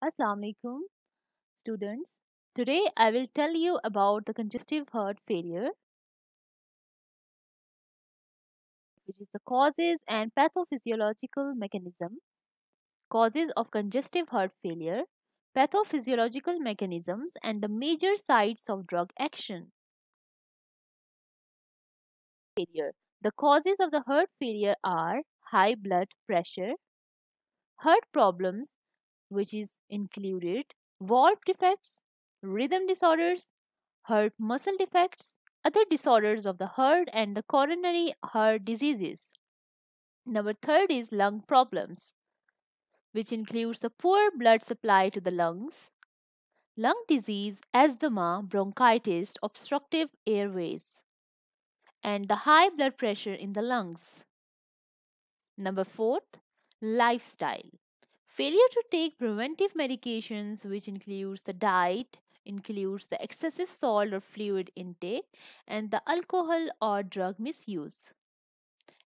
Assalamu alaikum, students. Today I will tell you about the congestive heart failure, which is the causes and pathophysiological mechanism. Causes of congestive heart failure, pathophysiological mechanisms, and the major sites of drug action. Failure. The causes of the heart failure are high blood pressure, heart problems, which is included valve defects, rhythm disorders, heart muscle defects, other disorders of the heart, and the coronary heart diseases. Number third is lung problems, which includes the poor blood supply to the lungs, lung disease, asthma, bronchitis, obstructive airways, and the high blood pressure in the lungs. Number fourth, lifestyle. Failure to take preventive medications, which includes the diet, includes the excessive salt or fluid intake, and the alcohol or drug misuse.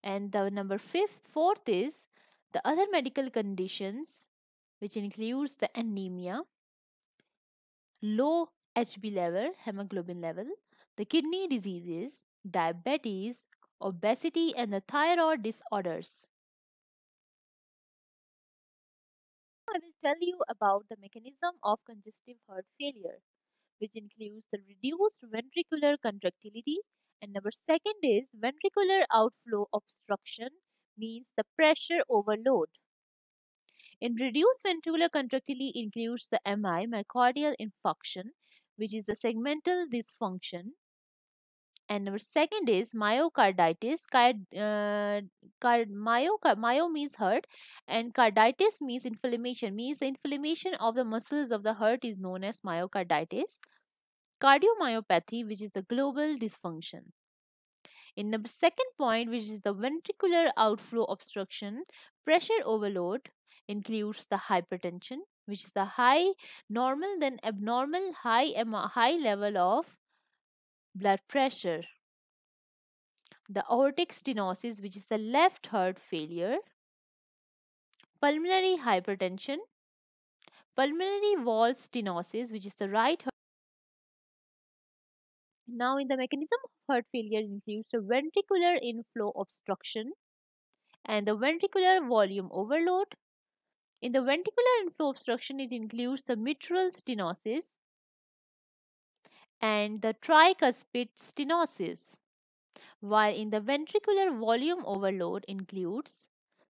And the fourth is the other medical conditions, which includes the anemia, low HB level, hemoglobin level, the kidney diseases, diabetes, obesity, and the thyroid disorders. I will tell you about the mechanism of congestive heart failure, which includes the reduced ventricular contractility. And number second is ventricular outflow obstruction, means the pressure overload. In reduced ventricular contractility includes the MI, myocardial infarction, which is the segmental dysfunction. And number second is myocarditis. Myo means heart, and carditis means inflammation. Means the inflammation of the muscles of the heart is known as myocarditis. Cardiomyopathy, which is the global dysfunction. In the second point, which is the ventricular outflow obstruction, pressure overload includes the hypertension, which is the high normal then abnormal high level of blood pressure. The aortic stenosis, which is the left heart failure, pulmonary hypertension, pulmonary wall stenosis, which is the right heart. Now, in the mechanism of heart failure includes the ventricular inflow obstruction and the ventricular volume overload. In the ventricular inflow obstruction, it includes the mitral stenosis and the tricuspid stenosis, while in the ventricular volume overload includes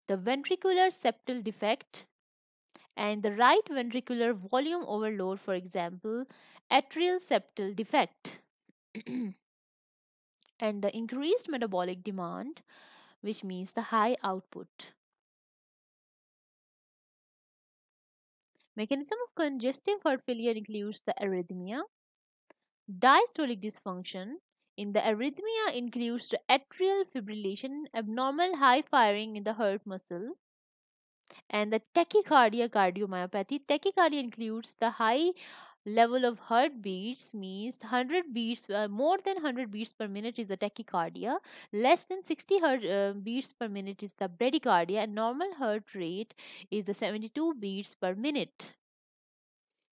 the ventricular septal defect and the right ventricular volume overload, for example, atrial septal defect, and the increased metabolic demand, which means the high output. Mechanism of congestive heart failure includes the arrhythmia, diastolic dysfunction. In the arrhythmia includes the atrial fibrillation, abnormal high firing in the heart muscle, and the tachycardia cardiomyopathy. Tachycardia includes the high level of heartbeats, means 100 beats, more than 100 beats per minute is the tachycardia, less than 60 beats per minute is the bradycardia, and normal heart rate is the 72 beats per minute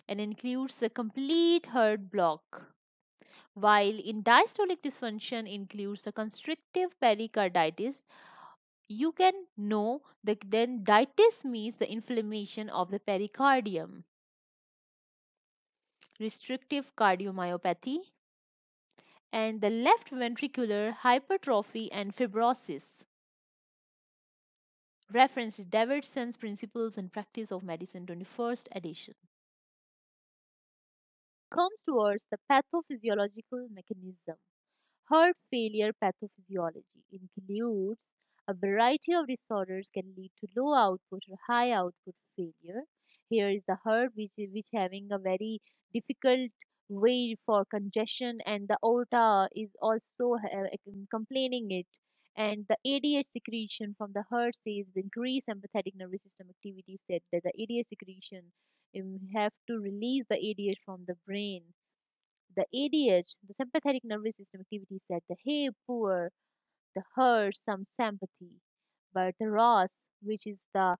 and includes the complete heart block, while in diastolic dysfunction includes the constrictive pericarditis. You can know that then ditis means the inflammation of the pericardium, restrictive cardiomyopathy, and the left ventricular hypertrophy and fibrosis. Reference is Davidson's Principles and Practice of Medicine, 21st edition. Comes towards the pathophysiological mechanism. Heart failure pathophysiology includes a variety of disorders can lead to low output or high output failure. Here is the heart which having a very difficult way for congestion, and the aorta is also complaining it, and the ADH secretion from the heart says the increased sympathetic nervous system activity said that the ADH secretion have to release the ADH from the brain. The ADH, the sympathetic nervous system activity said the hey poor, the hurt, some sympathy. But the ROS, which is the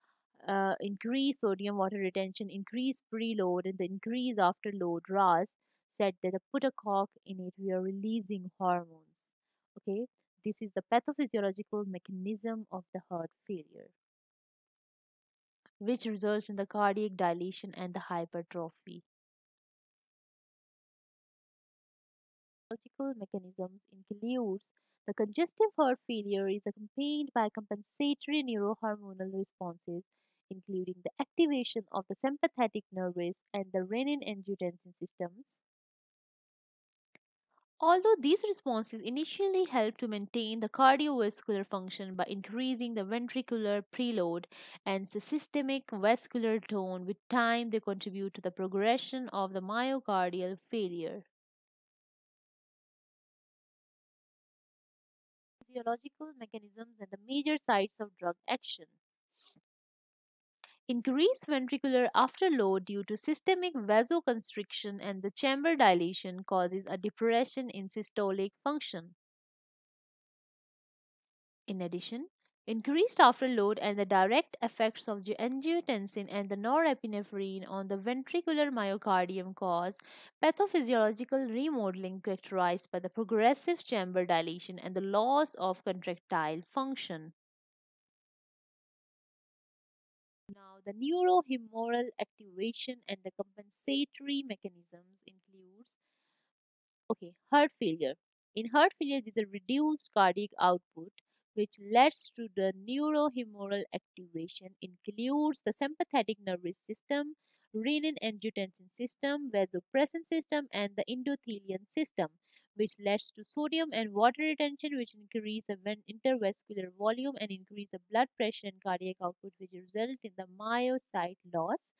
increase sodium water retention, increase preload, and the increase afterload RAS said that the put a cock in it, we are releasing hormones. Okay, this is the pathophysiological mechanism of the heart failure, which results in the cardiac dilation and the hypertrophy. Physiological mechanisms includes the congestive heart failure is accompanied by compensatory neurohormonal responses, including the activation of the sympathetic nervous and the renin-angiotensin systems. Although these responses initially help to maintain the cardiovascular function by increasing the ventricular preload and the systemic vascular tone, with time they contribute to the progression of the myocardial failure. Physiological mechanisms and the major sites of drug action. Increased ventricular afterload due to systemic vasoconstriction and the chamber dilation causes a depression in systolic function. In addition, increased afterload and the direct effects of the angiotensin and the norepinephrine on the ventricular myocardium cause pathophysiological remodeling characterized by the progressive chamber dilation and the loss of contractile function. Now, the neurohumoral activation and the compensatory mechanisms includes heart failure. In heart failure, there is a reduced cardiac output, which leads to the neurohumoral activation, includes the sympathetic nervous system, renin-angiotensin system, vasopressin system, and the endothelial system, which leads to sodium and water retention, which increase the intervascular volume and increase the blood pressure and cardiac output, which result in the myocyte loss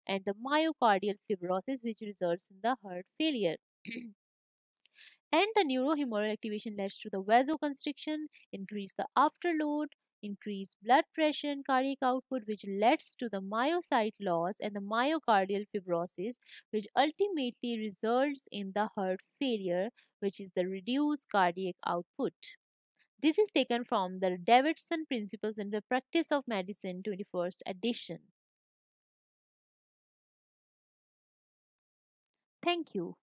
and the myocardial fibrosis, which results in the heart failure. And the neurohumoral activation leads to the vasoconstriction, increase the afterload, increase blood pressure and cardiac output, which leads to the myocyte loss and the myocardial fibrosis, which ultimately results in the heart failure, which is the reduced cardiac output. This is taken from the Davidson Principles in the Practice of Medicine 21st edition. Thank you.